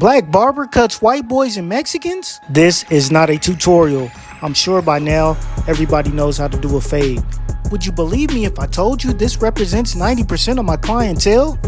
Black barber cuts white boys and Mexicans? This is not a tutorial. I'm sure by now everybody knows how to do a fade. Would you believe me if I told you this represents 90% of my clientele?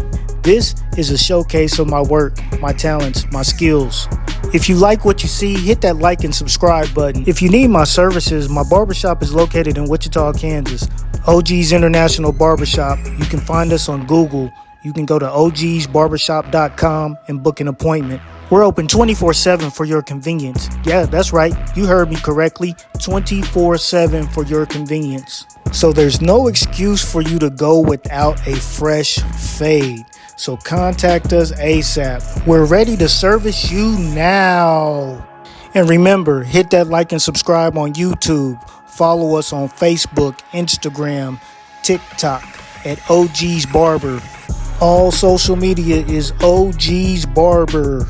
This is a showcase of my work, my talents, my skills. If you like what you see, hit that like and subscribe button. If you need my services, my barbershop is located in Wichita, Kansas. OG's International Barbershop. You can find us on Google. You can go to ogsbarbershop.com and book an appointment. We're open 24/7 for your convenience. Yeah, that's right. You heard me correctly. 24/7 for your convenience. So there's no excuse for you to go without a fresh fade. So contact us ASAP. We're ready to service you now. And remember, hit that like and subscribe on YouTube. Follow us on Facebook, Instagram, TikTok at OG's Barber. All social media is OG's Barber.